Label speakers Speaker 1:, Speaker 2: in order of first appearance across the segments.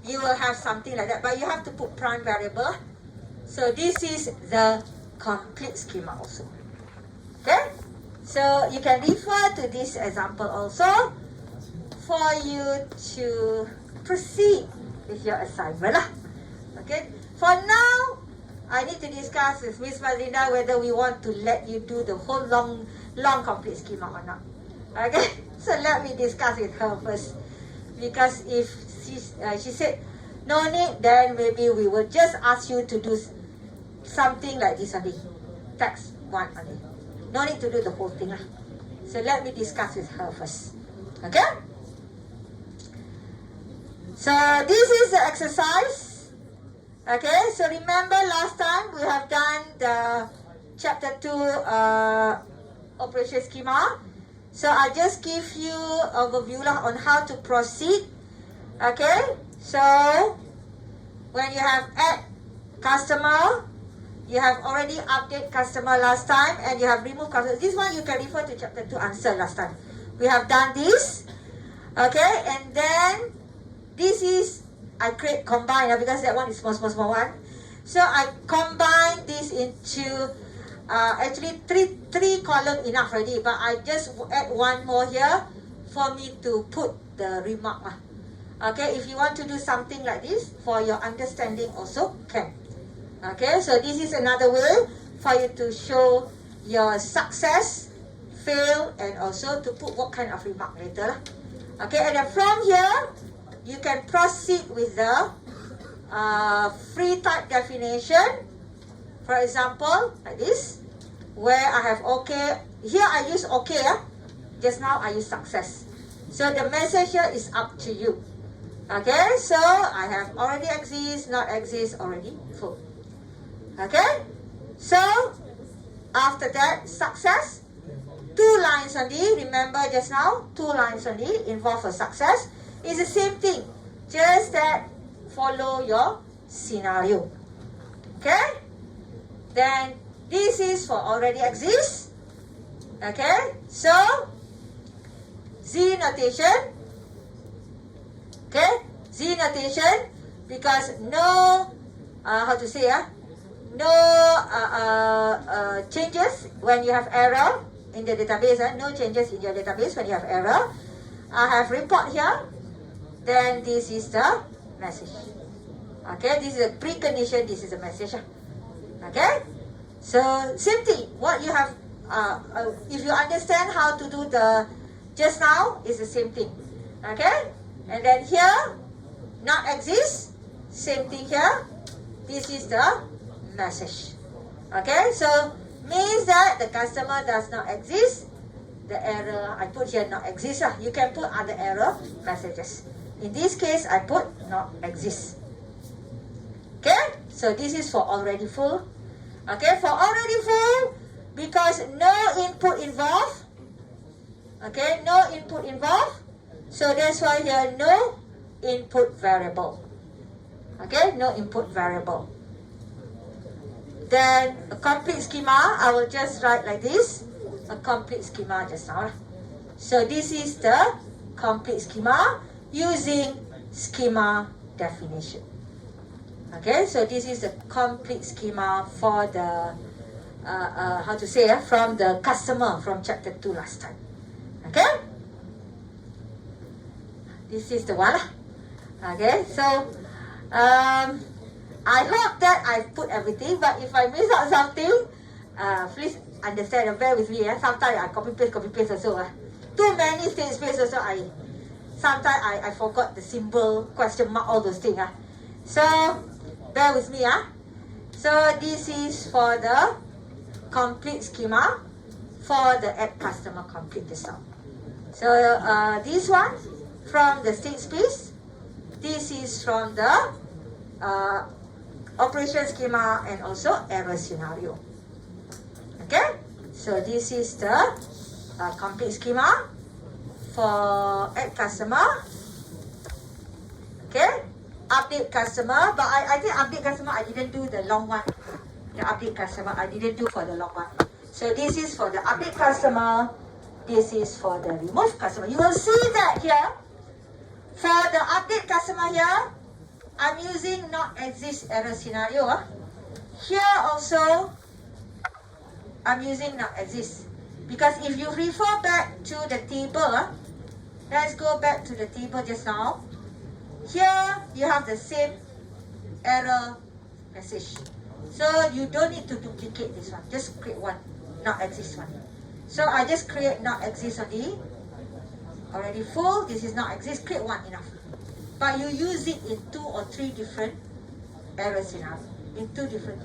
Speaker 1: you will have something like that, but you have to put prime variable. So this is the complete schema also. Okay, so you can refer to this example also for you to proceed with your assignment lah. Okay, for now I need to discuss with Miss Mazlinda whether we want to let you do the whole long complete schema or not. Okay, so let me discuss with her first, because if she said no need, then maybe we will just ask you to do something like this only, text one only. No need to do the whole thing lah. So let me discuss with her first. Okay? So this is the exercise. Okay, so remember last time we have done the chapter 2 operation schema. So I just give you overview lah on how to proceed. Okay, so when you have add customer, you have already update customer last time, and you have removed customer. This one you can refer to chapter 2 answer last time. We have done this. Okay, and then this is, I create combine because that one is small one. So I combine this into actually three column enough already, but I just add one more here for me to put the remark. Okay, if you want to do something like this for your understanding also can. Okay, so this is another way for you to show your success, fail, and also to put what kind of remark later. Okay, and then from here, you can proceed with the free type definition. For example, like this, where I have okay. Here I use okay. Just now I use success. So the message here is up to you. Okay, so I have already exist, not exist, already full. Okay, so after that, success, 2 lines only. Remember just now, 2 lines only involve a success. It's the same thing, just that follow your scenario. Okay, then this is for already exist. Okay, so Z notation. Okay, Z notation, because no, how to say no changes when you have error in the database. No changes in your database when you have error. I have report here. Then this is the message. Okay, this is a precondition. This is a message. Okay, so same thing. What you have, if you understand how to do the just now, is the same thing. Okay, and then here, not exist. Same thing here. This is the message. Okay, so means that the customer does not exist. The error I put here not exist. You can put other error messages. In this case, I put not exist. Okay, so this is for already full. Okay, for already full, because no input involved. Okay, no input involved. So that's why here no input variable. Okay, no input variable. Then a complete schema, I will just write like this, a complete schema just now. So this is the complete schema using schema definition. Okay, so this is the complete schema for the, how to say, from the customer from chapter 2 last time. Okay, this is the one. Okay, so I hope that I put everything, but if I miss out something, please understand and bear with me. Sometimes I copy paste also. Too many state space also. Sometimes I forgot the symbol, question mark, all those things. So bear with me. So this is for the complete schema for the add customer complete this out. So this one from the state space. This is from the operation schema and also error scenario. Okay, so this is the complete schema for add customer. Okay, update customer, but I think update customer I didn't do the long one. The update customer I didn't do for the long one. So this is for the update customer. This is for the remove customer. You will see that here for the update customer here, I'm using not exist error scenario. Here also, I'm using not exist. Because if you refer back to the table, let's go back to the table just now. Here, you have the same error message. So you don't need to duplicate this one. Just create one, not exist one. So I just create not exist only. Already full, this is not exist, create one enough. But you use it in 2 or 3 different errors enough. In 2 different.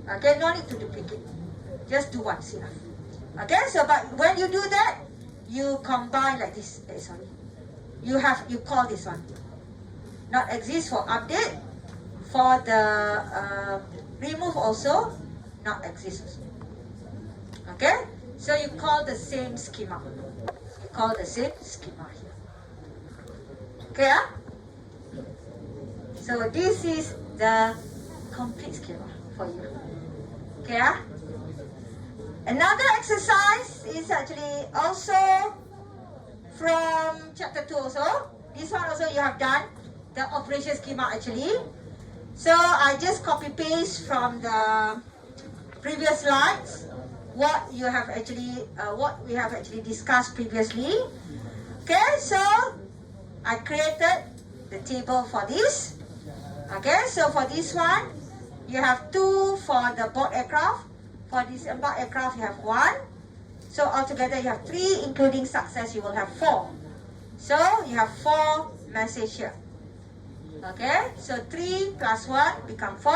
Speaker 1: Okay, no need to duplicate. Just do once enough. Okay, so but when you do that, you combine like this. Sorry. You call this one. Not exist for update. For the remove also, not exist also. Okay, so you call the same schema. You call the same schema here. Okay, so this is the complete schema for you. Okay, another exercise is actually also from chapter 2 also. This one also you have done the operation schema actually. So I just copy paste from the previous slides what we have actually discussed previously. Okay, so I created the table for this. Okay, so for this one, you have 2 for the board aircraft. For this embarked aircraft, you have 1. So altogether, you have 3, including success, you will have 4. So you have 4 message here. Okay, so 3 plus 1 become 4.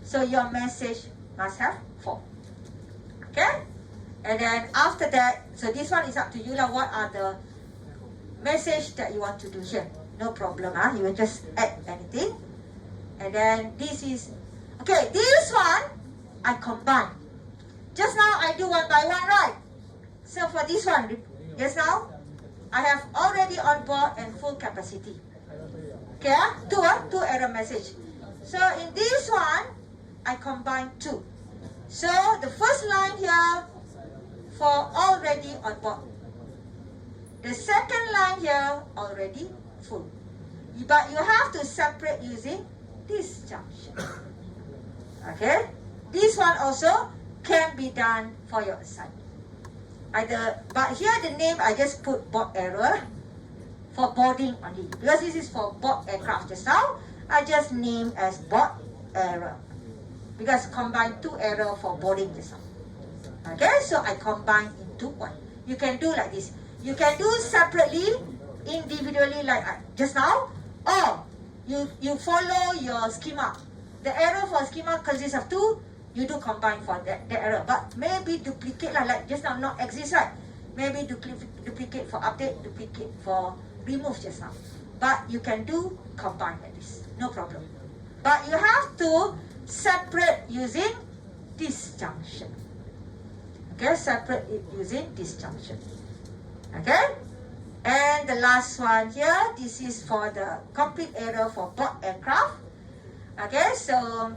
Speaker 1: So your message must have 4. Okay, and then after that, so this one is up to you lah. What are the message that you want to do here? No problem, you will just add anything. And then this is, okay, this one, I combine. Just now, I do one by one, right? So for this one, just now, I have already on board and full capacity. Okay, 2 error message. So in this one, I combine 2. So the first line here, for already on board. The second line here, already full. But you have to separate using this junction. Okay, this one also can be done for your assignment. But here the name I just put board error for boarding only, because this is for board aircraft just now. I just name as board error because combine 2 error for boarding just now. Okay, so I combine into 1. You can do like this. You can do separately, individually like just now, or you follow your schema. The error for schema consists of 2. You do combine for the error, but maybe duplicate like just now not exist, right? Maybe duplicate for update, duplicate for remove just now. But you can do combine like this, no problem. But you have to separate using this junction. Okay, separate it using this junction. Okay, and the last one here, this is for the complete error for board aircraft. Okay, so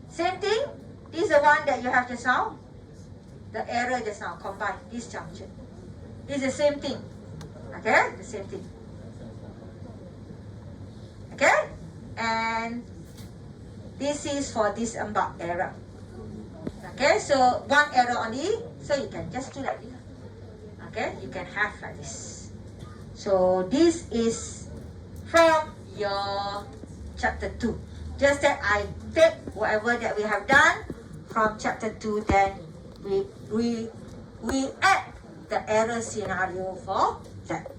Speaker 1: same thing. This is the one that you have just now. The error just now, combine this junction. This is the same thing. Okay, the same thing. Okay, and this is for this embark error. Okay, so 1 error only, so you can just do like this. Okay, you can have like this. So this is from your chapter 2. Just that I take whatever that we have done from chapter 2, then we add the error scenario for that.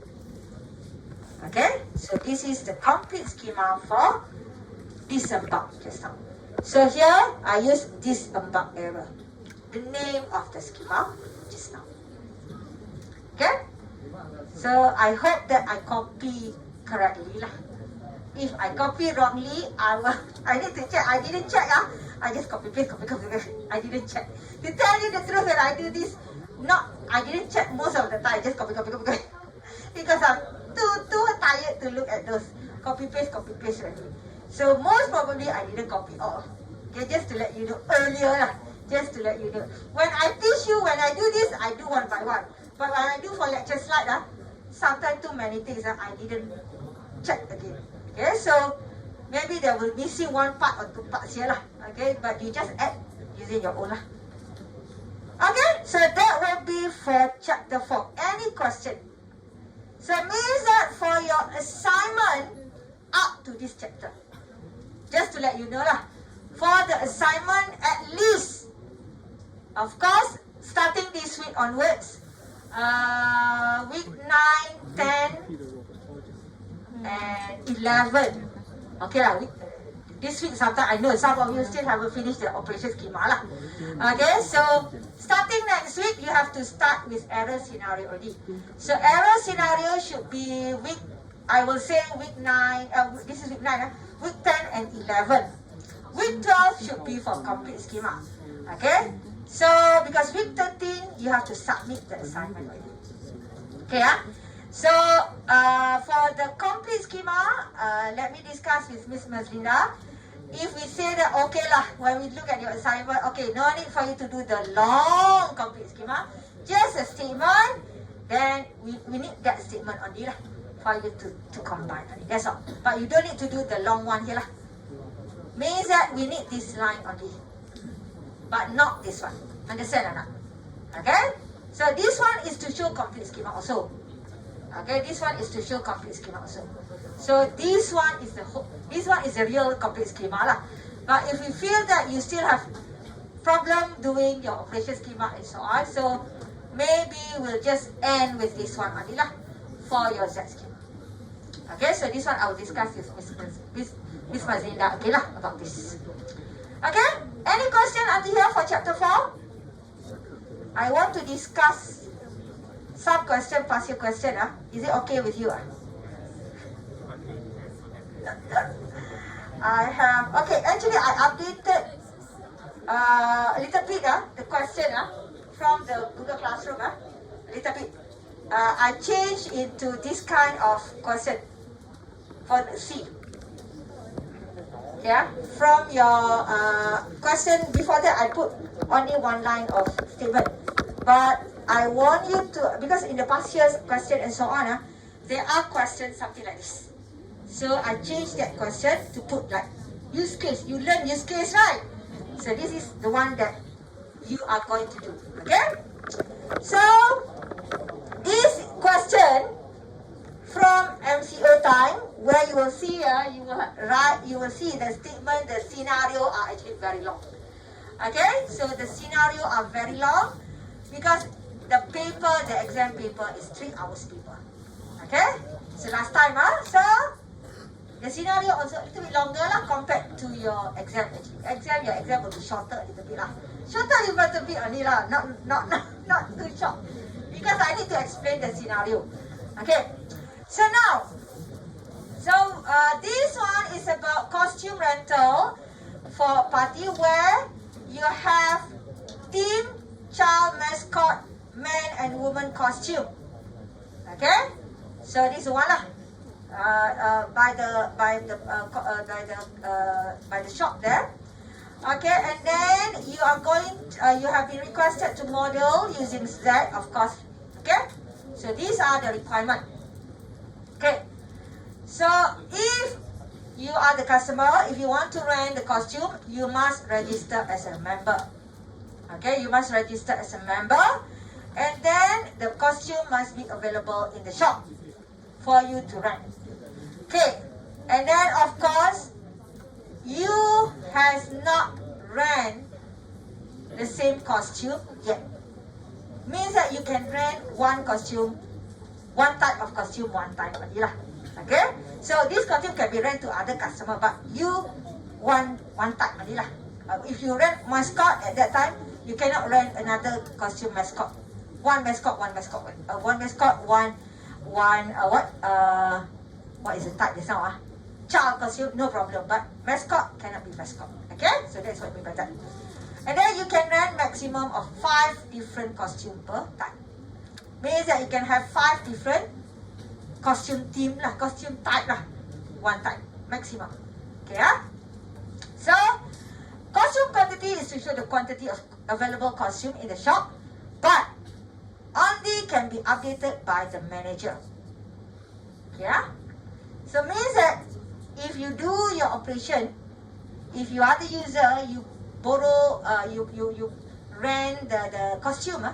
Speaker 1: Okay, so this is the complete schema for disembark just now. So here I use disembark error, the name of the schema just now. Okay, so I hope that I copy correctly lah. If I copy wrongly, I need to check. I didn't check. I just copy paste. I didn't check. To tell you the truth, when I do this, I didn't check most of the time. Just copy. Because I'm too tired to look at those copy paste already. So most probably I didn't copy all. Okay, just to let you know earlier lah. Just to let you know. When I teach you, when I do this, I do one by one. But when I do for lecture slide, sometimes too many things I didn't check again. Okay, so maybe there will missing one part or two parts here lah. Okay, but you just add using your own lah. Okay, so that will be for chapter 4. Any question? So it means that for your assignment up to this chapter, just to let you know lah, for the assignment at least, of course, starting this week onwards, week 9, 10, and 11. Okay lah, this week sometimes I know some of you still haven't finished the operation schema lah. Okay, so starting next week, you have to start with error scenario already. So error scenario should be week, I will say week 9, this is week 9, week 10 and 11. Week 12 should be for complete schema. Okay, so because week 13, you have to submit the assignment already. Okay, so for the complete schema, let me discuss with Miss Mazlinda. If we say that, okay lah, when we look at your assignment, okay, no need for you to do the long complete schema, just a statement, then we need that statement only lah, for you to combine only, that's all. But you don't need to do the long one here lah. Means that we need this line only, but not this one. Understand or not? Okay? So this one is to show complete schema also. Okay, this one is to show complete schema also. So this one is the real complete schema lah. But if you feel that you still have problem doing your operation schema and so on, so maybe we'll just end with this one only lah for your Z schema. Okay, so this one I will discuss with Miss Mazlinda, okay lah, about this. Okay, any question until here for chapter 4? I want to discuss some question, past your question. Is it okay with you? I have, okay, actually I updated a little bit the question from the Google Classroom, a little bit. I changed into this kind of question for the C. Yeah, from your question before that I put only one line of statement, but I want you to, because in the past year's question and so on, there are questions something like this. So I changed that question to put like use case. You learn use case, right? So this is the one that you are going to do. Okay? So this question from MCO time, where you will see you will see the statement, the scenario are actually very long. Okay? So the scenario are very long because the paper, the exam paper is 3 hours paper. Okay? So last time, so the scenario also a little bit longer lah compared to your exam actually. Your exam will be shorter a little bit lah. Shorter a little bit only lah, not too short. Because I need to explain the scenario. Okay? So now, this one is about costume rental for party where you have team, child, mascot, man and woman costume. Okay, so this one lah. By the shop there. Okay, and then you are going. You have been requested to model using Z, of course. Okay, so these are the requirements. Okay, so if you are the customer, if you want to rent the costume, you must register as a member. Okay, you must register as a member, and then the costume must be available in the shop for you to rent. Okay, and then of course, you has not rent the same costume yet. Means that you can rent one costume, one type of costume one time only lah. Okay, so this costume can be rent to other customer, but you want one type only lah. If you rent mascot at that time, you cannot rent another costume mascot. One mascot, what is the type just now? Child costume, no problem, but mascot cannot be mascot. Okay, so that's what we mean by that. And then you can rent maximum of 5 different costume per time. Means that you can have 5 different costume theme lah, costume type lah, one type maximum. Okay, so costume quantity is to show the quantity of available costume in the shop, but only can be updated by the manager. Okay, so means that if if you do your operation, if you are the user, you borrow, you rent the costume,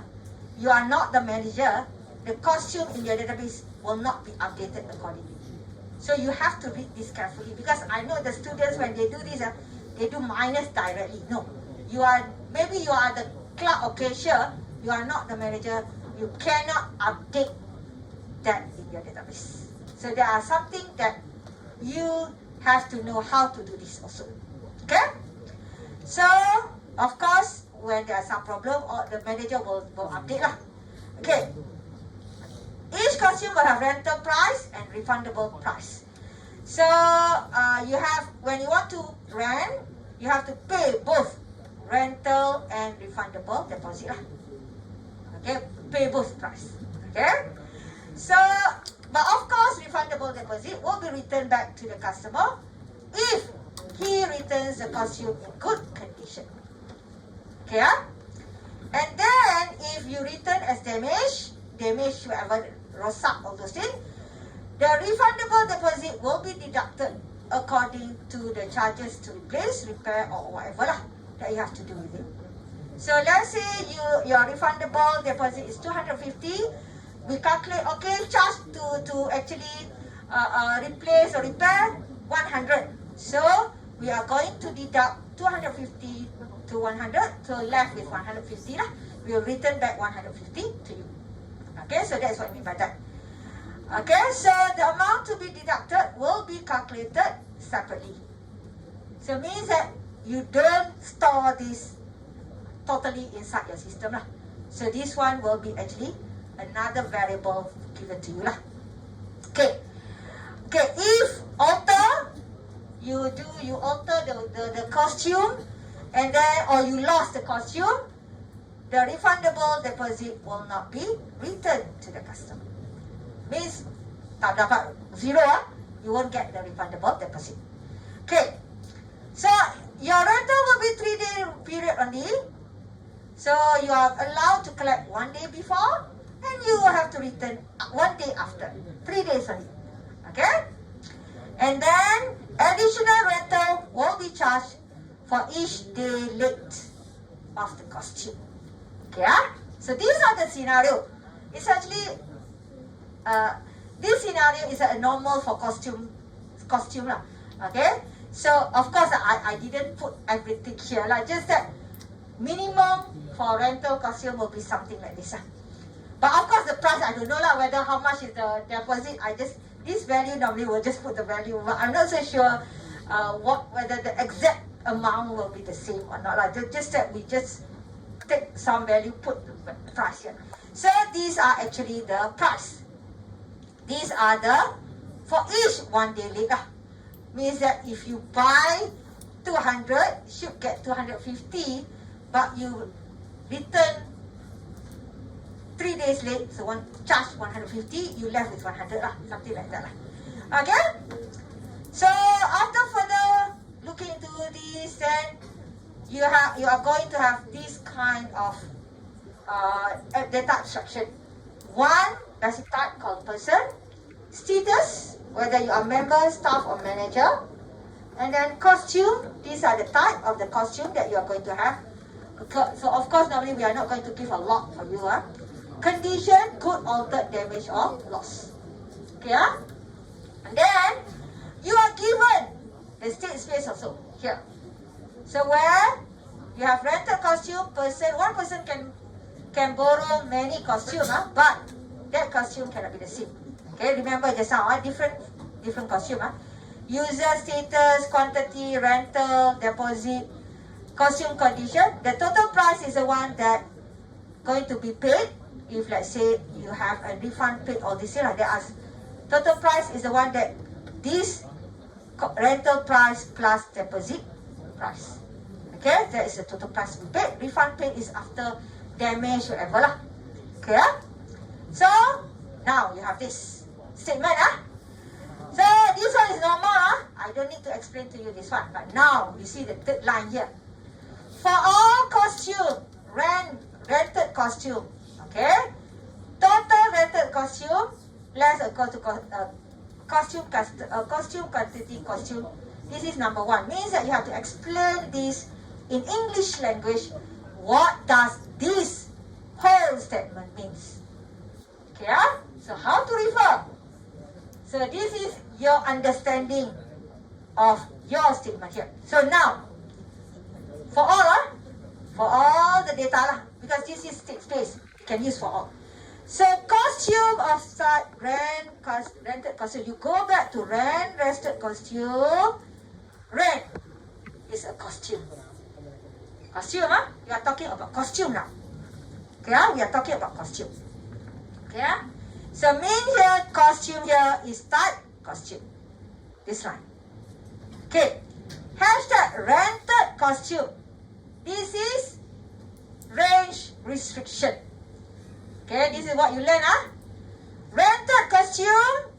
Speaker 1: you are not the manager, the costume in your database will not be updated accordingly. So you have to read this carefully, because I know the students, when they do this, they do minus directly. No, maybe you are the clerk or cashier, you are not the manager, you cannot update that in your database. So there are something that you have to know how to do this also. Okay? So, of course, when there are some problem, or the manager will update lah. Okay. Each costume will have rental price and refundable price. So, when you want to rent, you have to pay both rental and refundable deposit lah. Okay, pay both price. Okay. So, but of course, refundable deposit will be returned back to the customer if he returns the costume in good condition. Okay? And then, if you return as damaged, whatever, rosak, all those things, the refundable deposit will be deducted according to the charges to replace, repair, or whatever lah that you have to do with it. So, let's say your refundable deposit is 250. We calculate, okay, charge to actually replace or repair 100. So we are going to deduct 250 to 100, so left with 150 lah. We will return back 150 to you. Okay, so that's what I mean by that. Okay, so the amount to be deducted will be calculated separately. So it means that you don't store this totally inside your system lah. So this one will be actually another variable given to you lah. Okay. Okay, if you alter the costume, and then, or you lost the costume, the refundable deposit will not be returned to the customer. Means, tak dapat zero, you won't get the refundable deposit. Okay. So, your rental will be 3-day period only. So, you are allowed to collect 1 day before, and you will have to return 1 day after. 3 days only. Okay? And then, additional rental will be charged for each day late of the costume. Okay? So, these are the scenario. It's actually, this scenario is a normal for costume lah. Okay? So, of course, I didn't put everything here lah. Just that minimum for rental costume will be something like this lah. But of course, the price, I don't know lah, whether how much is the deposit. This value normally will just put the value, but I'm not so sure whether the exact amount will be the same or not lah. Just that we just take some value, put the price here. So these are actually the price. These are the, for each 1 day late lah. Means that if you buy 200, you should get 250, but you return 3 days late, so charge 150, you left with 100 lah, something like that lah. Okay? So after further looking into this, then you are going to have this kind of data abstraction. One basic type called person, status, whether you are member, staff, or manager, and then costume. These are the type of the costume that you are going to have. So of course, normally we are not going to give a lot for you. Condition, good, altered, damage, or loss. Okay, and then you are given the state space also here. So where you have rental costume, one person can borrow many costume, but that costume cannot be the same. Okay, remember just now, different costume. User status, quantity, rental, deposit, costume condition. The total price is the one that going to be paid. If let's say you have a refund paid all this year, there are total price is the one that this rental price plus deposit price. Okay, that is the total price we paid. Refund paid is after damage, whatever lah. Okay, so now you have this statement. So this one is normal. I don't need to explain to you this one. But now you see the third line here. For all costume, rented costume. Okay, total rented costume less equal to costume quantity costume. This is number one. Means that you have to explain this in English language. What does this whole statement means? Okay, so how to refer? So this is your understanding of your statement here. So now, for all the data lah, because this is space, you can use for all. So costume of site, rented costume. You go back to rented costume. Rent is a costume. Costume, you are talking about costume now. Okay, we are talking about costume. Okay, so mean here, costume here is type costume. This line. Okay, hashtag rented costume. This is range restriction. Okay, this is what you learn, rented costume,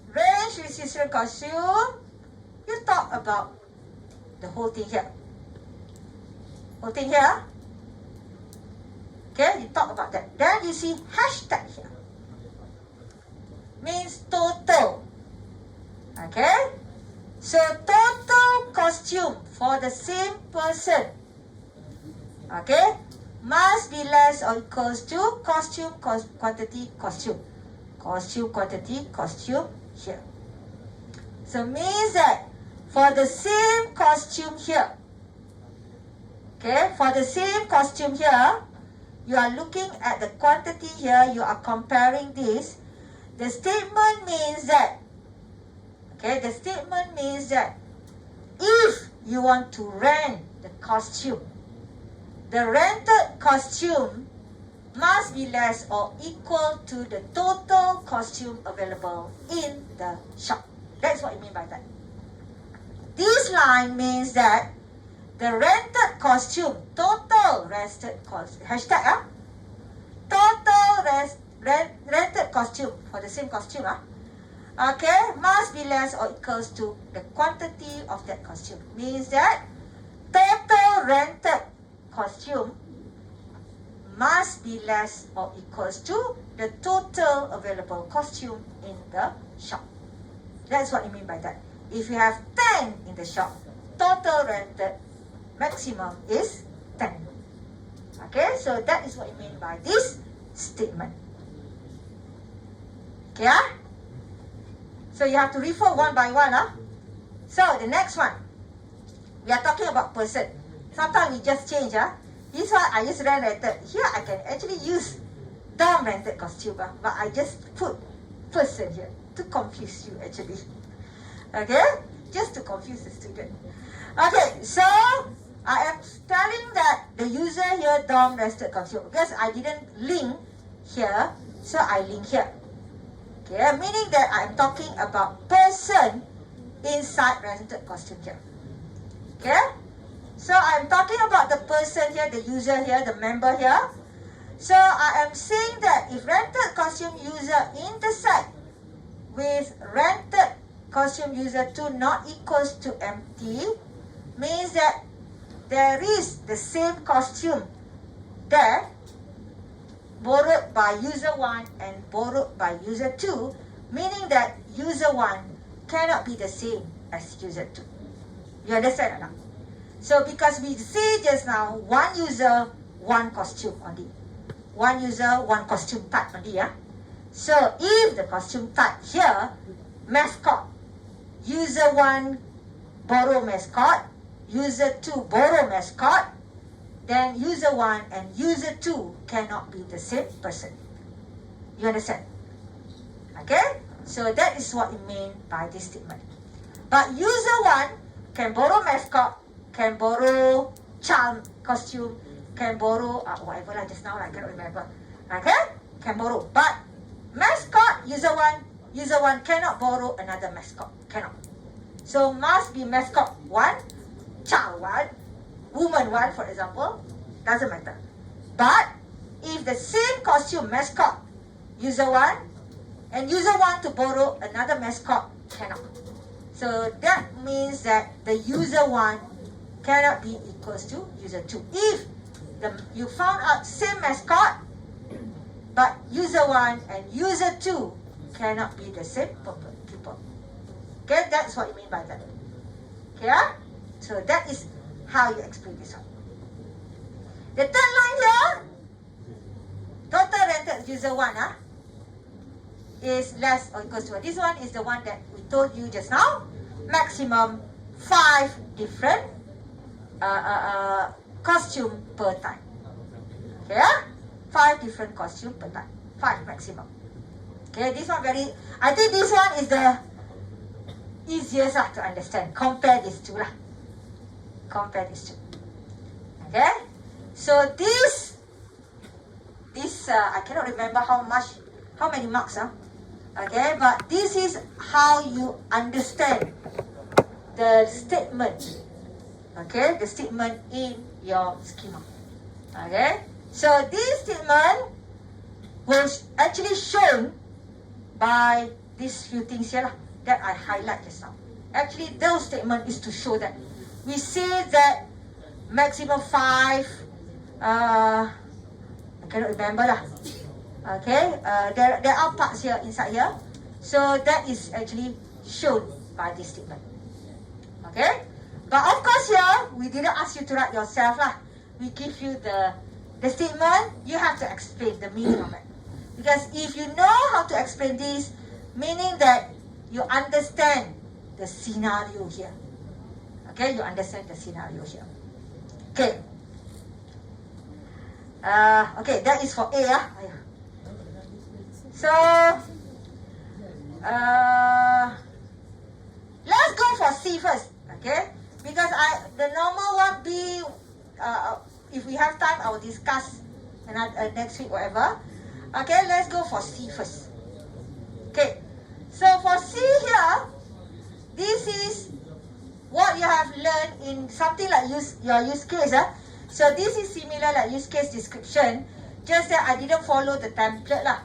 Speaker 1: range restriction costume. You talk about the whole thing here. Whole thing here. Okay, you talk about that. Then you see hashtag here. Means total. Okay, so total costume for the same person. Okay, must be less or equals to costume quantity costume. Costume quantity costume here. So means that for the same costume here, okay, for the same costume here, you are looking at the quantity here, you are comparing this. The statement means that, okay, the statement means that if you want to rent the costume, the rented costume must be less or equal to the total costume available in the shop. That's what I mean by that. This line means that the rented costume, total rented costume, hashtag, total rented costume for the same costume, okay, must be less or equals to the quantity of that costume. Means that total rented costume must be less or equals to the total available costume in the shop. That's what I mean by that. If you have 10 in the shop, total rented maximum is 10. Okay, so that is what I mean by this statement. Okay, so you have to refer one by one. So the next one, we are talking about person. Sometimes we just change. This one I use rented. Here I can actually use dorm rented costume, but I just put person here to confuse you actually. Okay, just to confuse the student. Okay, so I am telling that the user here dorm rented costume because I didn't link here, so I link here. Okay, meaning that I am talking about person inside rented costume here. Okay, so I am talking about the person here, the user here, the member here. So I am saying that if rented costume user intersect with rented costume user 2 not equals to empty, means that there is the same costume there borrowed by user 1 and borrowed by user 2, meaning that user 1 cannot be the same as user 2. You understand or not? So because we see just now, one user, one costume only. One user, one costume type only. So if the costume type here, mascot, user 1 borrow mascot, user 2 borrow mascot, then user 1 and user 2 cannot be the same person. You understand? Okay? So that is what it means by this statement. But user 1 can borrow mascot, can borrow child costume, can borrow whatever lah just now, I cannot remember. Okay? Can borrow. But mascot, user 1 cannot borrow another mascot. Cannot. So must be mascot 1, child 1, woman 1 for example. Doesn't matter. But if the same costume mascot, user 1, and user 1 to borrow another mascot, cannot. So that means that the user 1 cannot be equals to user 2. If you found out same mascot, but user 1 and user 2 cannot be the same people. Okay, that's what you mean by that. Okay, so that is how you explain this one. The third line here, total rented user 1 is less or equals to 1. This one is the one that we told you just now. Maximum 5 different costume per time. Okay, 5 different costume per time. 5 maximum. Okay, this one I think this one is the easiest to understand. Compare these two lah. Compare these two. Okay, so this I cannot remember how many marks okay, but this is how you understand the statement. Okay, the statement in your schema. Okay, so this statement was actually shown by these few things here that I highlight just now. Actually, those statement is to show that we say that maximum 5. I cannot remember lah. Okay, there are parts here inside here, so that is actually shown by this statement. Okay, but of course here we didn't ask you to write yourself lah. We give you the statement. You have to explain the meaning of it, because if you know how to explain this, meaning that you understand the scenario here. Okay, you understand the scenario here. Okay. Okay, that is for A. So, let's go for C first. Okay, because the normal one B. If we have time, I will discuss next week, whatever. Okay, let's go for C first. Okay, so for C here, this is what you have learned in something like your use case. So this is similar like use case description, just that I didn't follow the template lah.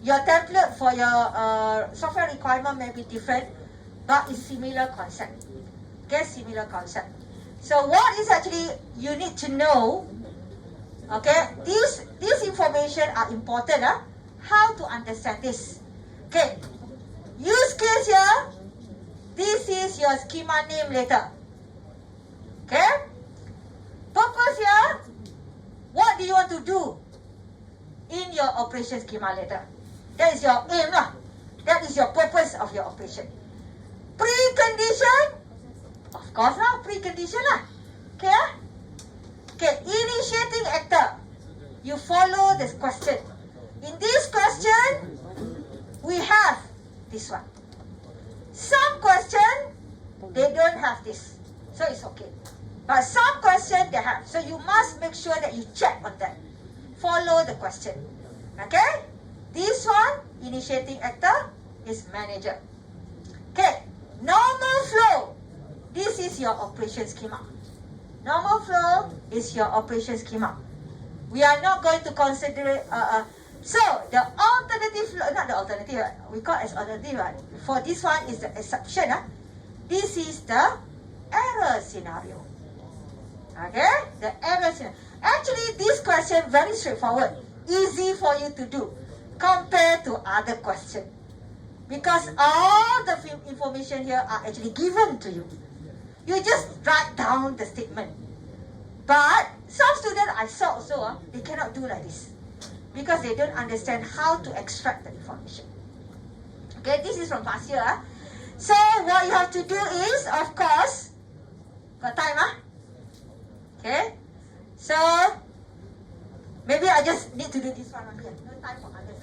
Speaker 1: Your template for your software requirement may be different, but it's similar concept. Okay, similar concept. So what is actually you need to know? Okay, these information are important. How to understand this? Okay, use case here. This is your schema name later. Okay. Purpose here, what do you want to do in your operation schema later? That is your aim lah. That is your purpose of your operation. Precondition, of course lah, precondition lah. Okay, okay, initiating actor. You follow this question. In this question, we have this one. Some question, they don't have this, so it's okay. But some question they have. So you must make sure that you check on that. Follow the question. Okay? This one, initiating actor, is manager. Okay. Normal flow. This is your operation schema. Normal flow is your operation schema. We are not going to consider so the alternative flow, not the alternative, we call as alternative. For this one is the exception. This is the error scenario. Okay, the error scenario. Actually, this question very straightforward, easy for you to do compared to other question, because all the information here are actually given to you. You just write down the statement. But some students I saw also, they cannot do like this because they don't understand how to extract the information. Okay, this is from past year. So what you have to do is, of course, got time okay, so maybe I just need to do this one only. No time for others.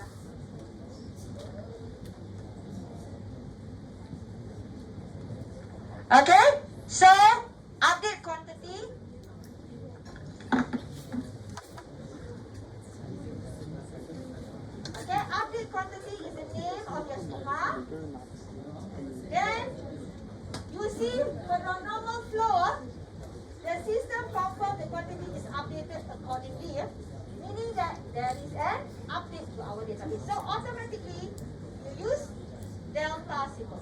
Speaker 1: Okay, so update quantity. Okay, update quantity is the name of your schema. Then you see for the normal flow, the system confirms the quantity is updated accordingly, meaning that there is an update to our database. So automatically, you use delta symbol.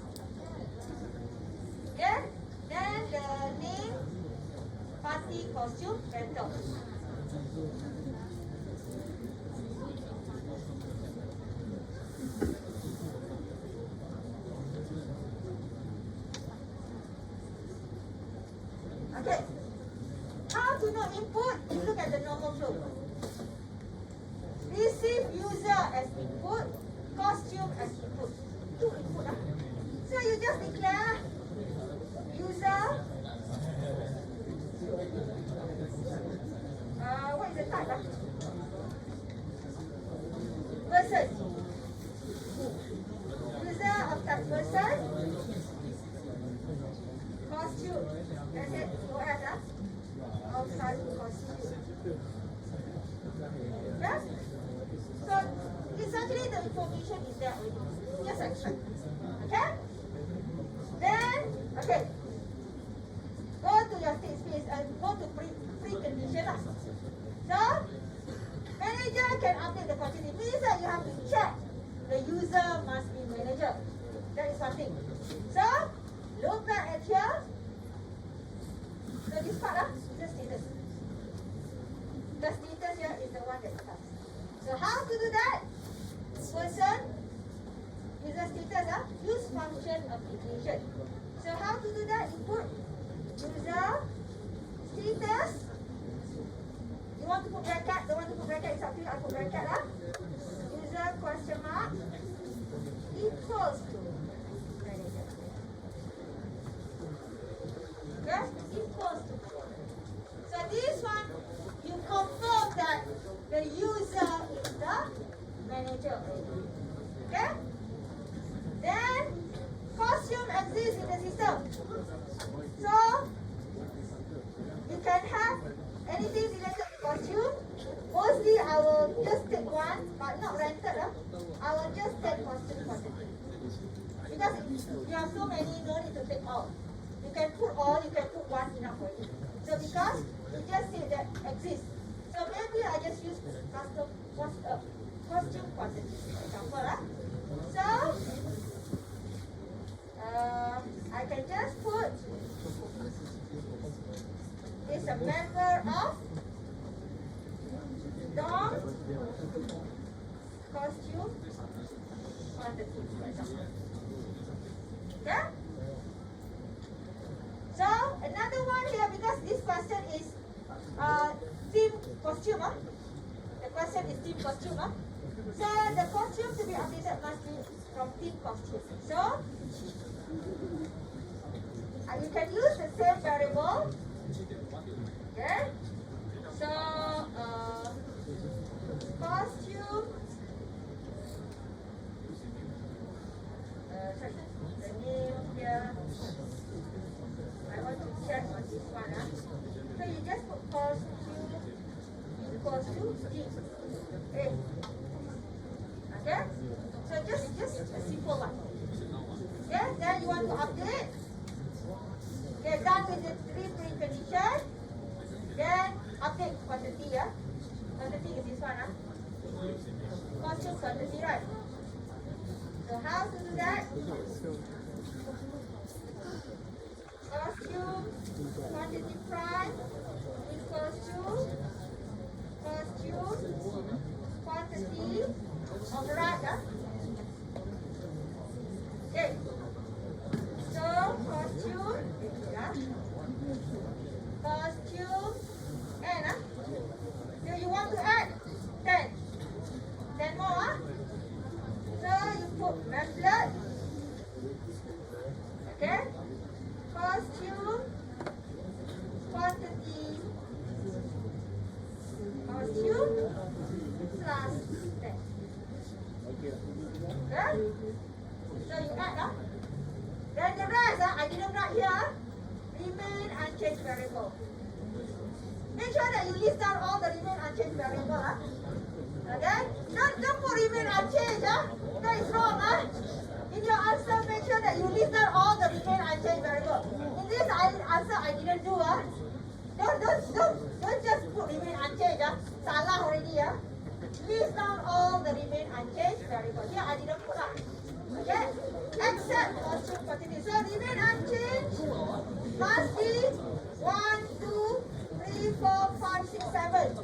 Speaker 1: Okay? Then the name, party, costume, rental. Okay. How to know input? You look at the normal flow. Receive user as input, costume as input. Two input. So you just declare user. What is the type? Person. User of type person. Costume. That's it. What else? Outside costume. Yes? So essentially the information is there already. Just extract. Okay? Then, okay. Go to your state space and go to precondition. So, manager can update the quantity. Means that you have to check the user must be manager. That is one thing. So, look back at here. So this part is the status. The status here is the one that starts. So how to do that? Person, user status, use function application. So how to do that? Input user status. You want to put bracket? Don't want to put bracket? It's up to you. I put bracket lah. User question mark equals to manager. Okay? Equals to. So this one, you confirm that the user is the manager. Okay? Then, costume exists in the system. So, you can have anything related to costume. Mostly, I will just take one, but not rented. I will just take costume quantity. Because you have so many, no need to take all. You can put all, you can put one enough for you. So because you just say that exists. So maybe I just use costume quantity, for example. So I can just put is a member of Dom costume quantity, for example. Okay? So another one here, because this question is theme costume. The question is theme costume. So the costume to be updated must be from theme costume. So you can use the same variable. Okay. So costume. The name here. I want to check on this one. So you just put costume equals to theme. Okay? So just a simple one. Okay? Then you want to update. Okay, done with the three precondition. Then update quantity. Quantity is this one. Costume quantity, right? So how to do that? Costume quantity prime equals to costume quantity of the right. Okay. So costume costume and so you want to add 10 more. So you put method. Okay. Costume quantity costume plus 10. Okay? So you add. Then the rest, I didn't write here. Remain unchanged variable. Make sure that you list down all the remain unchanged variable. Okay? Don't put remain unchanged. That is wrong. In your answer, make sure that you list down all the remain unchanged variable. In this answer, I didn't do. Don't just put remain unchanged. Salah already. List down all the remain unchanged variable. Here, I didn't put up. Okay? Except costume quantity. So remain unchanged must be 1, 2, 3, 4, 5, 6, 7.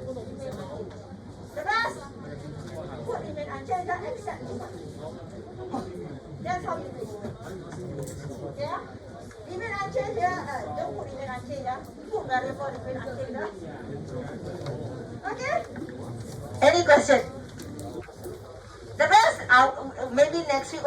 Speaker 1: The rest put remain unchanged except this one. That's how you do it. Yeah? Remain unchanged here. Don't put remain unchanged. Put variable between until the. Okay. Any question? The rest, maybe next week.